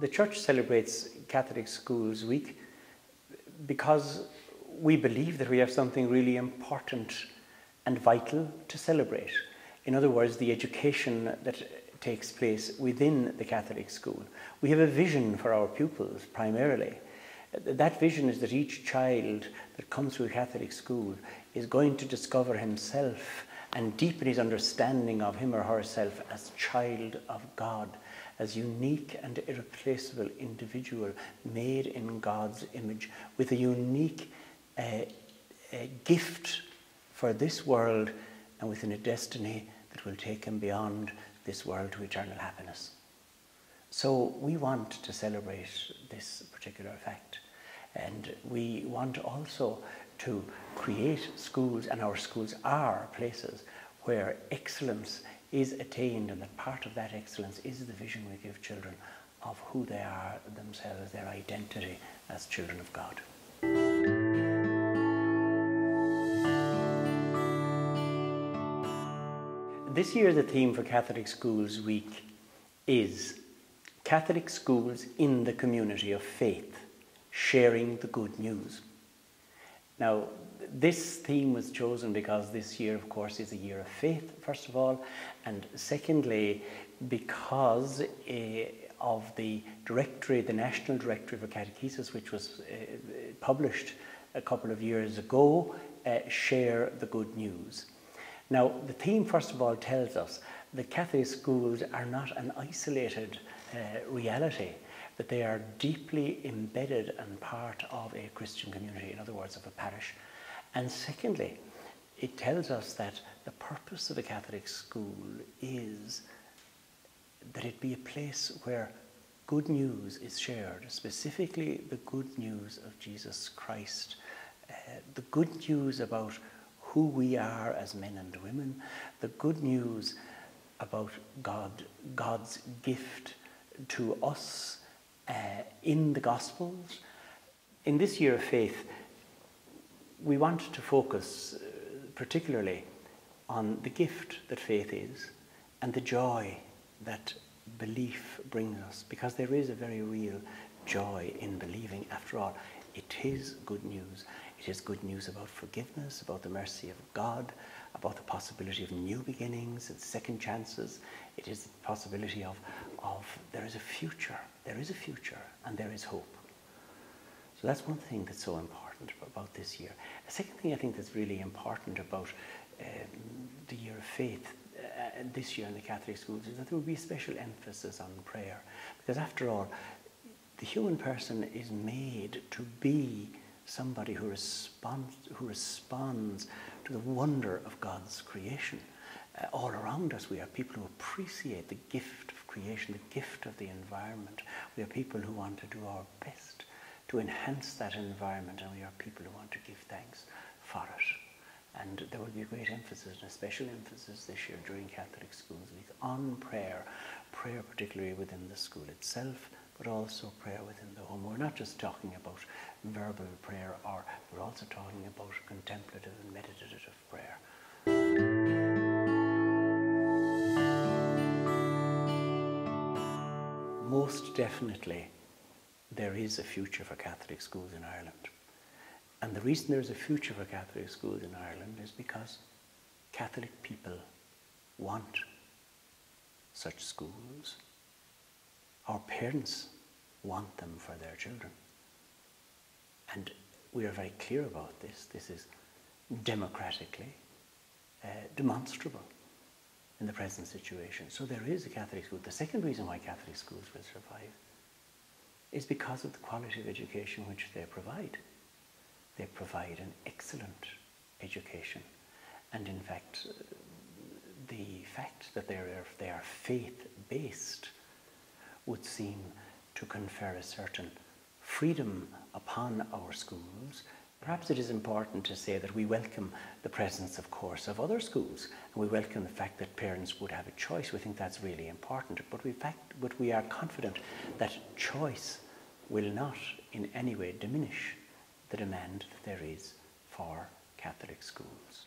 The Church celebrates Catholic Schools Week because we believe that we have something really important and vital to celebrate. In other words, the education that takes place within the Catholic school. We have a vision for our pupils primarily. That vision is that each child that comes through a Catholic school is going to discover himself and deepen his understanding of him or herself as child of God, as unique and irreplaceable individual made in God's image, with a unique gift for this world and within a destiny that will take him beyond this world to eternal happiness. So we want to celebrate this particular fact, and we want also to create schools, and our schools are places where excellence is attained, and that part of that excellence is the vision we give children of who they are themselves, their identity as children of God. This year the theme for Catholic Schools Week is Catholic Schools in the Community of Faith, Sharing the Good News. Now, this theme was chosen because this year, of course, is a year of faith, first of all, and secondly, because of the directory, the National Directory for Catechesis, which was published a couple of years ago, Share the Good News. Now, the theme, first of all, tells us that Catholic schools are not an isolated reality, that they are deeply embedded and part of a Christian community, in other words, of a parish. And secondly, it tells us that the purpose of a Catholic school is that it be a place where good news is shared, specifically the good news of Jesus Christ, the good news about who we are as men and women, the good news about God's gift to us in the Gospels. In this year of faith, we want to focus particularly on the gift that faith is and the joy that belief brings us, because there is a very real joy in believing. After all, it is good news. It is good news about forgiveness, about the mercy of God, about the possibility of new beginnings and second chances. It is the possibility of there is a future, and there is hope. So that's one thing that's so important about this year. A second thing I think that's really important about the year of faith this year in the Catholic schools is that there will be a special emphasis on prayer. Because after all, the human person is made to be somebody who responds to the wonder of God's creation. All around us we are people who appreciate the gift of creation, the gift of the environment. We are people who want to do our best to enhance that environment, and we are people who want to give thanks for it. And there will be a great emphasis, and a special emphasis this year during Catholic Schools Week on prayer particularly within the school itself, but also prayer within the home. We're not just talking about verbal prayer, we're also talking about contemplative and meditative prayer. Most definitely, there is a future for Catholic schools in Ireland. And the reason there is a future for Catholic schools in Ireland is because Catholic people want such schools. Our parents want them for their children. And we are very clear about this. This is democratically demonstrable in the present situation. So there is a Catholic school. The second reason why Catholic schools will survive is because of the quality of education which they provide. They provide an excellent education. And in fact, the fact that they are faith-based would seem to confer a certain freedom upon our schools. Perhaps it is important to say that we welcome the presence, of course, of other schools, and we welcome the fact that parents would have a choice. We think that's really important, but we are confident that choice will not in any way diminish the demand that there is for Catholic schools.